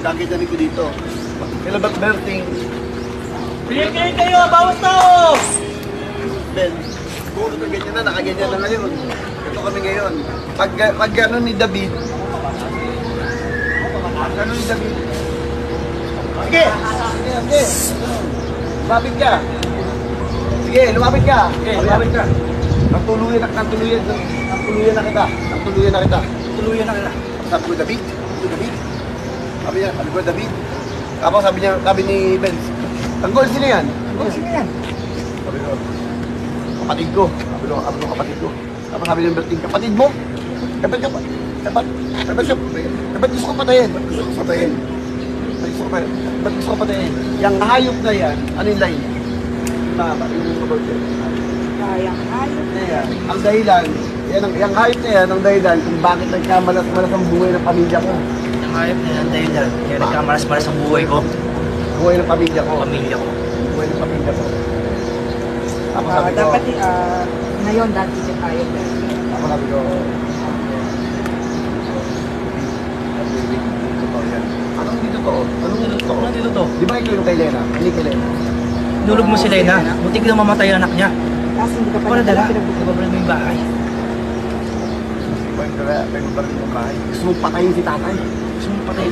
kakita ko dito. Kailan ba't Berting? Pinigay kayo, bawas tao! Ben, puro ka ganyan na, nakaganyan na ngayon. Ito kami ngayon. Pag gano'n ni David, gano'n ni David. Sige! Sige! Lumapit ka! Sige, lumapit ka! Sige, lumapit ka! Nagtuluyan na kita. Tuluyan na kita. Sabi ko, David? Sabi ko, David. Tapos sabi ni Benz, tanggol sino yan? Sabi ko, kapatid ko. Sabi ko, kapatid ko. Tapos sabi ng Berting, kapatid mo? Dapat gusto ko patayin. Ba't gusto ko patayin? Yung hayop na yan, ano yung line? Kayang hayop. Ang dahilan, yung hayop na yan, ang dahilan kung bakit nagkamalas-malas ang buhay ng pamilya ko. Ang hayop na yan, dahil dyan. Kaya nagkamalas-malas ang buhay ko. Buhay ng pamilya ko. Buhay ng pamilya ko. Tapos sabi ko, Dapat ngayon dati siya tayo. tapos sabi ko, totoo yan. Anong hindi totoo? Ano dito to? Di ba ikaw yung kay Lena? Hindi kay Lena. Nulog mo si Lena. Buti na mamatay ang anak niya. Kasi hindi ka pa Para dala. pinagbubuhay. Ibabalin mo yung bahay. Di ba yung kaya, kayo ba rin yung bahay? Gusto mong patayin si tatay? Gusto mo patay.